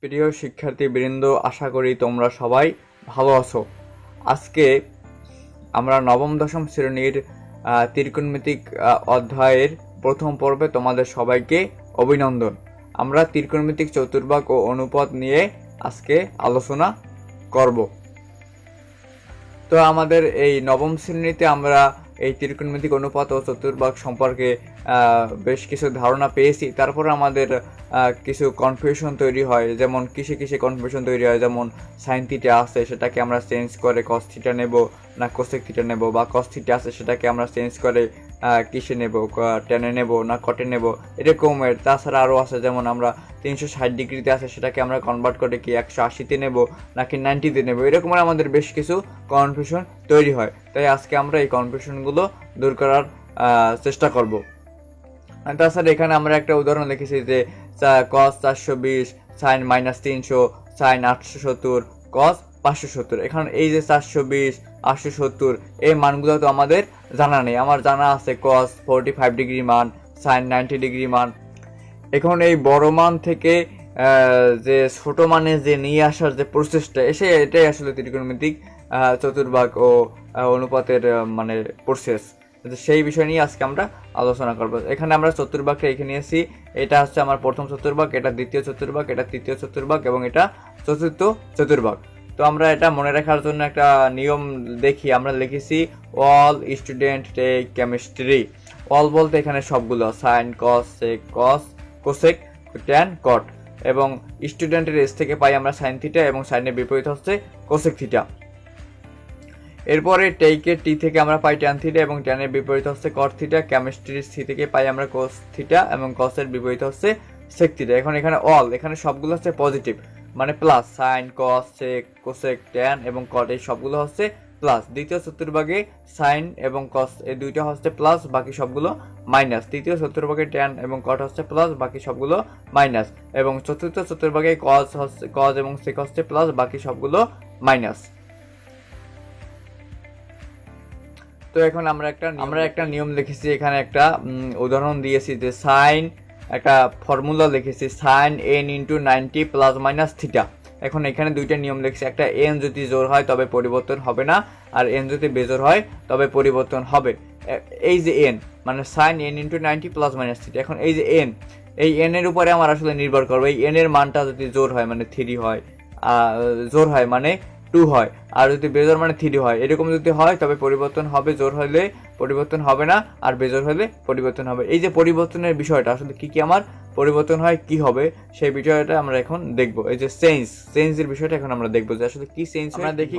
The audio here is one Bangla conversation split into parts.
প্রিয় শিক্ষার্থীবৃন্দ, আশা করি তোমরা সবাই ভালো আছো। আজকে আমরা নবম দশম শ্রেণীর ত্রিকোণমিতিক অধ্যায়ের প্রথম পর্বে তোমাদের সবাইকে অভিনন্দন। আমরা ত্রিকোণমিতিক চতুর্ভাগ ও অনুপাত নিয়ে আজকে আলোচনা করব। তো আমাদের এই নবম শ্রেণীতে আমরা এই ত্রিকোণমিতিক অনুপাত ও চতুর্ভাগ সম্পর্কে বেশ কিছু ধারণা পেয়েছি। তারপরে আমাদের কিছু কনফিউশন তৈরি হয়, যেমন কিসে কনফিউশন তৈরি হয়, যেমন সাইন থিটা আছে সেটাকে আমরা চেঞ্জ করে কস থিটা নেব না কোসেক থিটা নেব, বা কস থিটা আছে সেটাকে আমরা চেঞ্জ করে কিসে নেব, টেনে নেব না কটে নেব, এরকমের। তাছাড়া আরও আছে, যেমন আমরা 360 ডিগ্রিতে আছে সেটাকে আমরা কনভার্ট করে কি 180তে নেব নাকি 90তে নেব, এরকমের আমাদের বেশ কিছু কনফিউশন তৈরি হয়। তাই আজকে আমরা এই কনফিউশনগুলো দূর করার চেষ্টা করব। তাছাড়া এখানে আমরা একটা উদাহরণ লিখেছি যে কস 420, সাইন -300, সাইন 870, কস 570। এখন এই যে 420, 870 এই মানগুলো তো আমাদের জানা নেই। আমার জানা আছে কস 45 ডিগ্রি মান, সাইন 90 ডিগ্রি মান। এখন এই বড় মান থেকে যে ছোট মানে যে নিয়ে আসার যে প্রসেসটা, এটাই আসলে ত্রিকোণমিতিক চতুর্ভাগ ও অনুপাতের মানে প্রসেস। সেই বিষয় নিয়ে আজকে আমরা আলোচনা করব। এখানে আমরা চতুর্ভাগটা এখানে নিয়েছি। এটা হচ্ছে আমার প্রথম চতুর্ভাগ, এটা দ্বিতীয় চতুর্ভাগ, এটা তৃতীয় চতুর্ভাগ এবং এটা চতুর্থ চতুর্ভাগ। তো আমরা এটা মনে রাখার জন্য একটা নিয়ম দেখি। আমরা লিখেছি all student take chemistry. All বলতে এখানে সবগুলো, sine cos sec cos cosec tan cot, এবং স্টুডেন্টের এস থেকে পাই আমরা সাইন থিটা এবং সাইনের বিপরীত হচ্ছে কোসেক থিটা। এরপরে টেকের টি থেকে আমরা পাই ট্যান থিটা এবং ট্যানের বিপরীত হচ্ছে কট থিটা। কেমিস্ট্রির সি থেকে পাই আমরা কোস থিটা এবং কসের বিপরীত হচ্ছে সেক থিটা। এখন এখানে অল, এখানে সবগুলো হচ্ছে পজিটিভ, মানে plus. Sine cos sec cosec tan এবং কট এই সবগুলো হচ্ছে প্লাস। দ্বিতীয় চতুর্ভাগে সাইন এবং কস এই দুইটা হচ্ছে প্লাস, বাকি সবগুলো মাইনাস। তৃতীয় চতুর্ভাগে ট্যান এবং কট হচ্ছে প্লাস, বাকি সবগুলো মাইনাস। এবং চতুর্থ চতুর্ভাগে কস এবং সেক হচ্ছে প্লাস, বাকি সবগুলো মাইনাস। তো এখন আমরা একটা নিয়ম লিখেছি, এখানে একটা উদাহরণ দিয়েছি যে সাইন, একটা ফর্মুলা লিখেছি সাইন n × 90 ± থিটা। এখন এখানে দুইটা নিয়ম লিখেছি, একটা n যদি জোড় হয় তবে পরিবর্তন হবে না, আর n যদি বেজোড় হয় তবে পরিবর্তন হবে। এই যে n মানে সাইন n × 90 ± থিটা। এখন এই যে n, এই n এর উপরে আমার আসলে নির্ভর করবে। এই n এর মানটা যদি জোড় হয় মানে 3 হয়, জোড় হয় মানে 2 হয়, আর যদি বেজোড় মানে 3 হয়, এরকম যদি হয় তবে পরিবর্তন হবে। জোড় হলে পরিবর্তন হবে না, আর বেজোড় হলে পরিবর্তন হবে। এই যে পরিবর্তনের বিষয়টা, আসলে কি আমার পরিবর্তন হয়, কি হবে, সেই বিষয়টা আমরা এখন দেখব। এই যে চেঞ্জের বিষয়টা এখন আমরা দেখব যে আসলে কি চেঞ্জ হয়। আমরা দেখি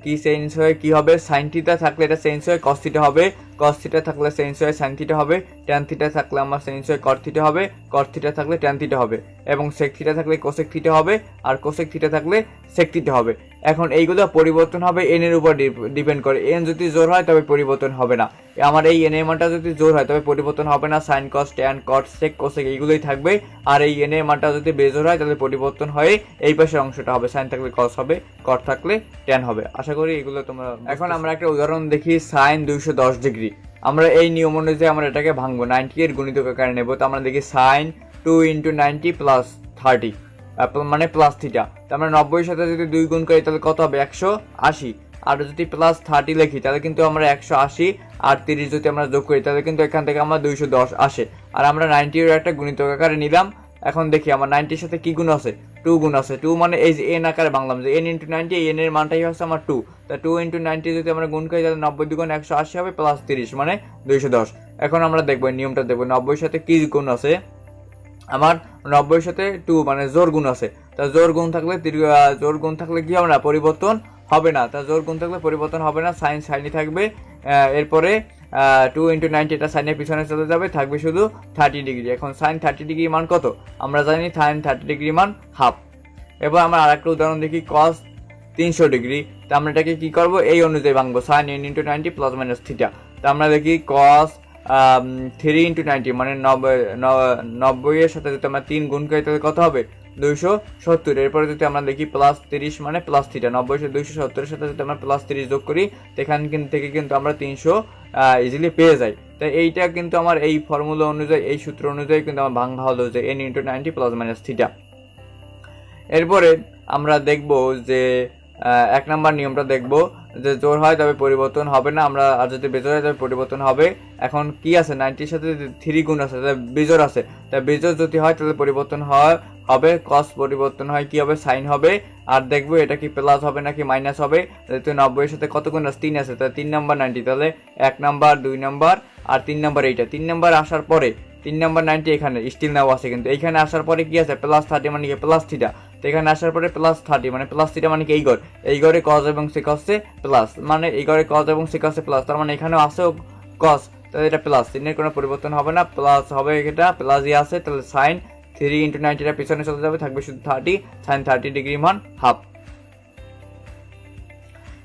কি চেঞ্জ হয় কি হবে। সাইন থিটা থাকলে এটা চেঞ্জ হয় কস থিটা হবে, কস থিটা থাকলে চেঞ্জ হয় সাইন থিটা হবে, ট্যান থিটা থাকলে আমার চেঞ্জ হয় কট থিটা হবে, কট থিটা থাকলে ট্যান থিটা হবে, এবং সেক থিটা থাকলে কোসেক থিটা হবে, আর কোসেক থিটা থাকলে সেক থিটা হবে। এখন এইগুলো পরিবর্তন হবে এন এর উপর ডিপেন্ড করে। এন যদি জোর হয় তবে পরিবর্তন হবে না। আমার এই এন এর মানটা যদি জোর হয় তবে পরিবর্তন হবে না। Sine cos tan cot sec cosec এইগুলোই থাকবে। আর এই এন এর মানটা যদি বেজোর হয় তাহলে পরিবর্তন হয়ে এই পাশের অংশটা হবে, সাইন থাকলে কস হবে, কট থাকলে ট্যান হবে। আশা করি এগুলো তোমরা। এখন আমরা একটা উদাহরণ দেখি, সাইন 210 ডিগ্রি। আমরা এই নিয়ম অনুযায়ী আমরা এটাকে ভাঙবো, 90 এর গুণিতক আকারে নেব। তো আমরা দেখি সাইন 2 × 90 + 30 মানে প্লাস থিটা। তো আমরা 90 সাথে যদি 2 গুণ করি তাহলে কত হবে, 180। আর যদি +30 লিখি তাহলে কিন্তু আমরা 180 আর 30 যদি আমরা যোগ করি তাহলে কিন্তু এখান থেকে আমরা 210 আসে। আর আমরা 90 এর একটা গুণিতক আকারে নিলাম। এখন দেখি আমার 90 এর সাথে কি গুণ আছে, 2 গুণ আছে। 2 মানে এই যে n আকারে ভাঙলাম, যে n × 90, এই n এর মানটাই হচ্ছে আমার 2। তা 2 × 90 যদি আমরা গুণ করি তাহলে 90 × 180 হবে +30 মানে 210। এখন আমরা দেখবো নিয়মটা দেখবো, 90 এর সাথে কি গুণ আছে, আমার 90 এর সাথে 2 মানে জোর গুণ আছে। তা জোর গুণ থাকলে কি হবে না, পরিবর্তন হবে না। তা জোর গুণ থাকলে পরিবর্তন হবে না, সাইন সাইনই থাকবে। এরপরে 2 × 90 এটা সাইনের পিছনে চলে যাবে, থাকবে শুধু 30 ডিগ্রি। এখন সাইন 30 ডিগ্রি মান কত, আমরা জানি সাইন 30 ডিগ্রি মান হাফ। এবার আমরা আরেকটা উদাহরণ দেখি, কস 300 ডিগ্রি। তা আমরা এটাকে কি করব, এই অনুযায়ী ভাঙবো, সাইন n × 90 ± থিটা। তা আমরা দেখি কস 3 × 90 মানে 90 এর সাথে যদি আমরা 3 গুণ করি তাহলে কত হবে, 270। এরপরে যদি আমরা দেখি +30 মানে প্লাস থিটা, 90 এর 270 এর সাথে যদি আমরা +30 যোগ করি এখান থেকে কিন্তু আমরা 300 ইজিলি পেয়ে যাই। তাই এইটা কিন্তু আমার এই ফর্মুলা অনুযায়ী, এই সূত্র অনুযায়ী কিন্তু আমার ভাঙা হলো যে n × 90 ± থিটা। এরপরে আমরা দেখব যে 1 নাম্বার নিয়মটা দেখব যে জোড় হয় তবে পরিবর্তন হবে না, আমরা আর যদি বেজোড় হয় তবে পরিবর্তন হবে। এখন কি আছে 90-র সাথে 3 গুণ আছে, তাহলে বেজোড় আছে, তাই বেজোড় যদি হয় তাহলে পরিবর্তন হবে কস, পরিবর্তন হয় কি হবে সাইন হবে। আর দেখবো এটা কি প্লাস হবে নাকি মাইনাস হবে। যেহেতু 90-এর সাথে কত গুণ আছে 3 আছে, তাহলে 3 নাম্বার 90, তাহলে 1 নাম্বার 2 নাম্বার আর 3 নাম্বার এইটা। 3 নাম্বার আসার পরে 3 নাম্বার 90 এখানে স্টিল নাও আছে, কিন্তু এইখানে আসার পরে কি আছে প্লাস 30 মানে কি প্লাস থিটা, তো এখানে আসার পরে প্লাস 30 মানে প্লাস থিটা মানে কি এই ঘরে কজ এবং সেক হচ্ছে প্লাস, মানে এই ঘরে কজ এবং সেক হচ্ছে প্লাস, তার মানে এখানেও আছেও কজ, তাহলে এটা প্লাস, চিহ্নের কোনো পরিবর্তন হবে না, প্লাস হবে, এটা প্লাসই আছে। তাহলে সাইন 3 × 90 পিছনে চলে যাবে, থাকবে শুধু 30, সাইন 30 ডিগ্রি মান হাফ।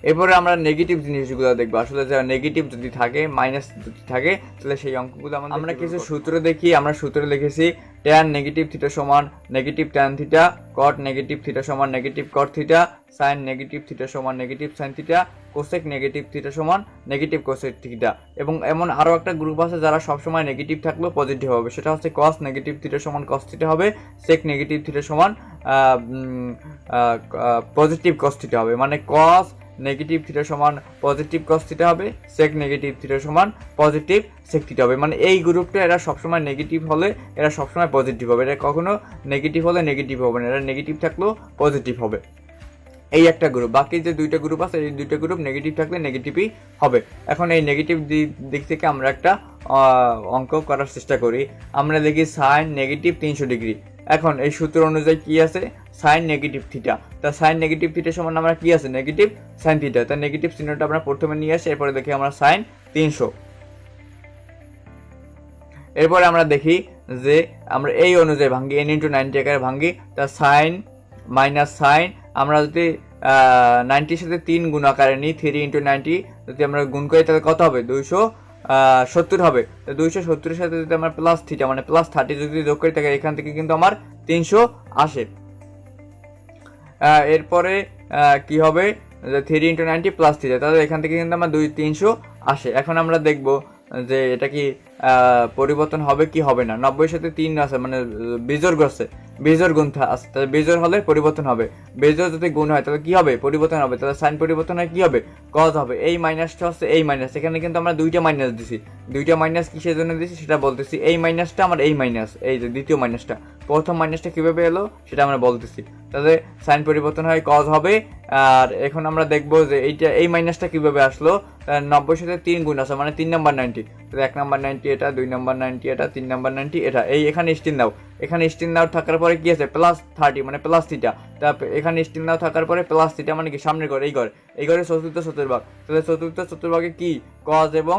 এরপরে আমরা নেগেটিভ জিনিসগুলো দেখবো, আসলে যা নেগেটিভ যদি থাকে মাইনাস যদি থাকে তাহলে সেই অঙ্কগুলো আমরা কিছু সূত্র দেখি। আমরা সূত্র লিখেছি tan নেগেটিভ থিটা সমান negative tan theta, cot negative theta সমান negative cot theta, sin negative theta সমান negative sin theta, cosec negative theta সমান নেগেটিভ cosec থিটা। এবং এমন আরও একটা গ্রুপ আছে যারা সবসময় নেগেটিভ থাকলেও পজিটিভ হবে, সেটা হচ্ছে cos নেগেটিভ থিটা সমান cos থিটা হবে, sec নেগেটিভ থিটা সমান পজিটিভ cos থিটা হবে, মানে cos নেগেটিভ থিটা সমান পজিটিভ cos থিটা হবে, sec নেগেটিভ থিটা সমান পজিটিভ sec থিটা হবে। মানে এই গ্রুপটা এরা সবসময় নেগেটিভ হলে এরা সবসময় পজিটিভ হবে, এটা কখনো নেগেটিভ হলে নেগেটিভ হবে না, এরা নেগেটিভ থাকলেও পজিটিভ হবে। এই একটা গ্রুপ, বাকি যে দুইটা গ্রুপ আছে এই দুইটা গ্রুপ নেগেটিভ থাকলে নেগেটিভই হবে। এখন এই নেগেটিভ দিক থেকে আমরা একটা অঙ্ক করার চেষ্টা করি। আমরা দেখি সাইন নেগেটিভ 300 ডিগ্রি। এখন এই সূত্র অনুযায়ী কি আছে সাইন নেগেটিভ থিটা, তা সাইন নেগেটিভ থিটা সমান আমরা কি আছে নেগেটিভ সাইন থিটা, তা নেগেটিভ চিহ্নটা আমরা প্রথমে নিয়ে আসি, এরপরে দেখি আমরা সাইন 300। এরপরে আমরা দেখি যে আমরা এই অনুযায়ী ভাঙ্গি n × 90 আকারে ভাঙ্গি, তা সাইন মাইনাস সাইন আমরা যদি 90-র সাথে 3 গুণ আকারে নিই, 3 × 90 যদি আমরা গুণ করি তাহলে কত হবে 270 হবে। তো 270-এর সাথে যদি আমরা প্লাস থিটা মানে প্লাস 30 যদি যোগ করি তাহলে এখান থেকে কিন্তু আমার 300 আসে। এরপরে কি হবে 3 × 90 প্লাস থিটা, তাহলে এখান থেকে কিন্তু আমার 300 আসে। এখন আমরা দেখব যে এটা কি পরিবর্তন হবে কি হবে না। 90-এর সাথে 3 আছে মানে বিজোড় আছে, বিজোড় গুণ আছে, তাহলে বিজোড় হলে পরিবর্তন হবে, বিজোড় যদি গুণ হয় তাহলে কি হবে পরিবর্তন হবে, তাহলে সাইন পরিবর্তন হয় কি হবে কজ হবে। এই মাইনাসটা হচ্ছে এই মাইনাস, এখানে কিন্তু আমরা দুইটা মাইনাস দিছি, দুইটা মাইনাস কিসের জন্য দিছি সেটা বলতেছি। এই মাইনাসটা আমার এই মাইনাস, এই যে দ্বিতীয় মাইনাসটা, প্রথম মাইনাসটা কিভাবে এলো সেটা আমরা বলতেছি, তাহলে সাইন পরিবর্তন হয় কজ হবে। আর এখন আমরা দেখবো যে এই মাইনাসটা কিভাবে আসলো, 90-এর সাথে 3 গুণ আছে মানে 3 নাম্বার 90, তাহলে 1 নাম্বার 90 এটা, 2 নাম্বার 90 এটা, 3 নাম্বার 90 এটা। এখানে স্টিল নাও, এখানে স্টিল নাও থাকার পরে কি আছে প্লাস 30 মানে প্লাস থিটা, তারপর এখানে স্টিল নাও থাকার পরে প্লাস থিটা মানে কি সামনের ঘর এই ঘরে চতুর্থ চতুর্ভাগ, তাহলে চতুর্থ চতুর্ভাগে কি কজ এবং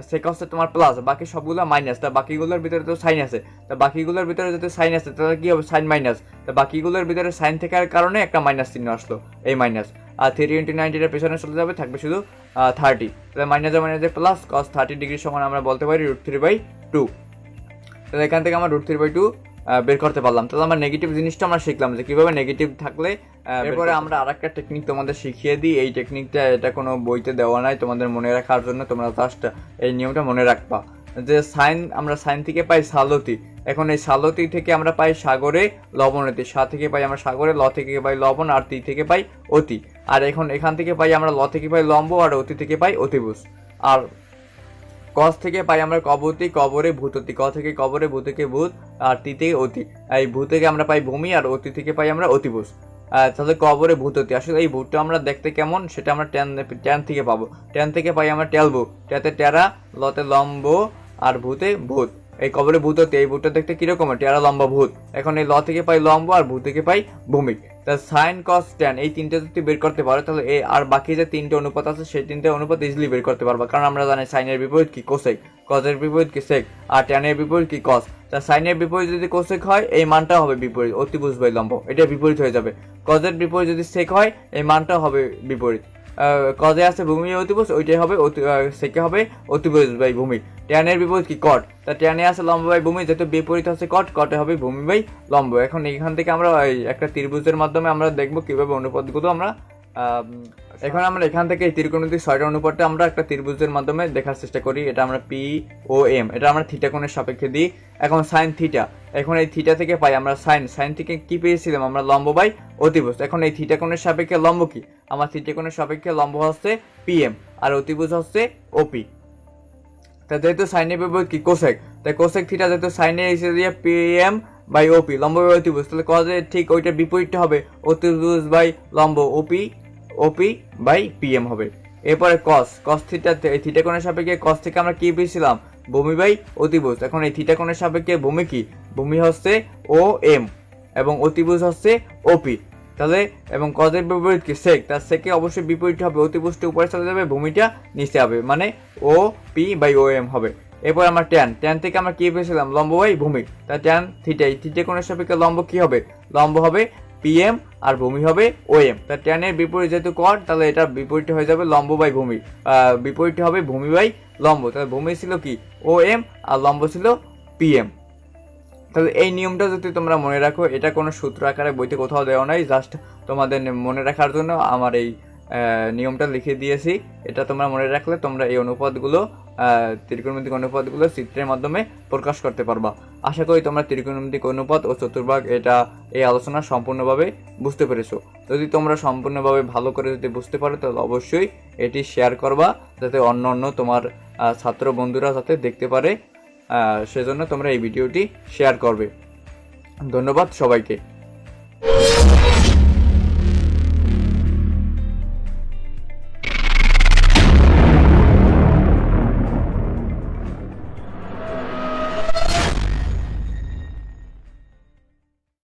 সেক হচ্ছে তোমার প্লাস, বাকি সবগুলো মাইনাস, তা বাকিগুলোর ভিতরে তো সাইন আছে, তা বাকিগুলোর ভিতরে যদি সাইন আছে তাহলে কি হবে সাইন মাইনাস, তা বাকিগুলোর ভিতরে সাইন থাকার কারণে একটা মাইনাস চিহ্ন আসলো, এই মাইনাস। আর 3 × 90 এর পেছনে চলে যাবে, থাকবে শুধু 30, তাহলে মাইনাসে মাইনাসে প্লাস cos 30 ডিগ্রি সমান আমরা বলতে পারি √3/2। তাহলে এখান থেকে আমরা √3/2 বের করতে পারলাম। তাহলে আমরা নেগেটিভ জিনিসটা আমরা শিখলাম যে কিভাবে নেগেটিভ থাকলে। এরপরে আমরা আরেকটা টেকনিক তোমাদের শিখিয়ে দিই, এই টেকনিকটা এটা কোনো বইতে দেওয়া নাই, তোমাদের মনে রাখার জন্য তোমরা জাস্ট এই নিয়মটা মনে রাখবা যে সাইন আমরা সাইন থেকে পাই সালতি, এখন এই সালতি থেকে আমরা পাই সাগরে লবণতি, সা থেকে পাই আমরা সাগরে, ল থেকে পাই লবণ, আর তি থেকে পাই অতি। আর এখান থেকে পাই আমরা ল থেকে পাই লম্ব, আর অতি থেকে পাই অতিভুজ। আর কস থেকে পাই আমরা কবতি, কবরে ভূততি, ক থেকে কবরে, ভূ থেকে ভূত, আর তি থেকে অতি। এই ভূ থেকে আমরা পাই ভূমি, আর অতি থেকে পাই আমরা অতিভুজ। তাহলে কবরে ভূততি, আসলে এই ভূতটা আমরা দেখতে কেমন সেটা আমরা ট্যান থেকে পাবো, ট্যান থেকে পাই আমরা টেলবো, ট্যাতে টেরা, লতে লম্ব, আর ভূতে ভূত। এই কবরে ভূততি, এই ভূতটা দেখতে কিরকম টেরা লম্বা ভূত। এখন এই ল থেকে পাই লম্ব, আর ভূ থেকে পাই ভূমি। তাহলে সাইন কস ট্যান এই তিনটে যদি বের করতে পারো তাহলে আর বাকি যে 3টে অনুপাত আছে সেই 3টে অনুপাত ইজিলি বের করতে পারবা, কারণ আমরা জানি সাইনের বিপরীত কি কোসেক, কজের বিপরীত কি সেক, আর ট্যানের বিপরীত কি কস। তা সাইনের বিপরীত যদি কোসেক হয় এই মানটা হবে বিপরীত, অতিভুজ বাই লম্ব, এটা বিপরীত হয়ে যাবে। কজের বিপরীত যদি সেক হয় এই মানটা হবে বিপরীত। কজে আছে ভূমি অতিভুজ, ওইটাই হবে সেকে হবে অতিভুজ বাই ভূমি। ট্যানের বিপরীত কি কট, তা ট্যানে আছে লম্ব বাই ভূমি, যেহেতু বিপরীত হচ্ছে কট, কটে হবে ভূমি বাই লম্ব। এখন এখান থেকে আমরা একটা ত্রিভুজের মাধ্যমে আমরা দেখবো কিভাবে অনুপাতগুলো আমরা এখন আমরা এখান থেকে এই ত্রিকোণমিতিক 6টা অনুপাতটা আমরা একটা ত্রিভুজের মাধ্যমে দেখার চেষ্টা করি। এটা আমরা পি ও এম, এটা আমরা থিটা কোণের সাপেক্ষে দিই। এখন সাইন থিটা, এখন এই থিটা থেকে পাই আমরা সাইন থেকে কি পেয়েছিলাম আমরা, লম্ব বাই অতিভুজ। এখন এই থিটা কোণের সাপেক্ষে লম্ব কি, আমার থিটা কোণের সাপেক্ষে লম্ব হচ্ছে পিএম আর অতিভুজ হচ্ছে ওপি। তা যেহেতু সাইনের বিপরীত কি কোসেক, তাই কোসেক থিটা যেহেতু সাইনের হিসেবে দিয়ে পিএম বাই ওপি, লম্ব বাই অতিভুজ, তাহলে কজে ঠিক ওইটা বিপরীতটা হবে অতিভুজ বাই লম্ব, ওপি বাই পিএম হবে। এরপরে কস থিটা, এই থিটা কোণের সাপেক্ষে কস থেকে আমরা কি পেয়েছিলাম, ভূমি বাই অতিভুজ। এখন এই থিটা কোণের সাপেক্ষে ভূমি কি, ভূমি হচ্ছে ও এম এবং অতিভুজ হচ্ছে ওপি। তাহলে এবং কজের বিপরীত কি সেক, তার সেকে অবশ্যই বিপরীত হবে, অতিভুজটা উপরে চলে যাবে, ভূমিটা নিচে হবে, মানে O P by O M হবে। এরপর আমরা ট্যান থেকে আমরা কি পেয়েছিলাম, লম্ব বাই ভূমি। তাই ট্যান থিটা, এই থিটা কোণের সাপেক্ষে লম্ব কি হবে, লম্ব হবে পিএম আর ভূমি হবে ও এম। তা ট্যানের বিপরীত যেহেতু কট, তাহলে এটা বিপরীত হয়ে যাবে লম্ব বাই ভূমি, বিপরীত হবে ভূমি বাই লম্ব। তাহলে ভূমি ছিল কি ও এম আর লম্ব ছিল পিএম। তাহলে এই নিয়মটা যদি তোমরা মনে রাখো, এটা কোনো সূত্র আকারে বইতে কোথাও দেওয়া নাই, জাস্ট তোমাদের মনে রাখার জন্য আমার এই নিয়মটা লিখে দিয়েছি। এটা তোমরা মনে রাখলে তোমরা এই অনুপাতগুলো, ত্রিকোণমিতিক অনুপাতগুলো চিত্রের মাধ্যমে প্রকাশ করতে পারবা। আশা করি তোমরা ত্রিকোণমিতিক অনুপাত ও চতুর্ভাগ এই আলোচনা সম্পূর্ণভাবে বুঝতে পেরেছো। যদি তোমরা সম্পূর্ণভাবে ভালো করে যদি বুঝতে পারো, তাহলে অবশ্যই এটি শেয়ার করবা, যাতে অন্য তোমার ছাত্র বন্ধুরা যাতে দেখতে পারে। সেজন্য তোমরা এই ভিডিওটি শেয়ার করবে। ধন্যবাদ সবাইকে।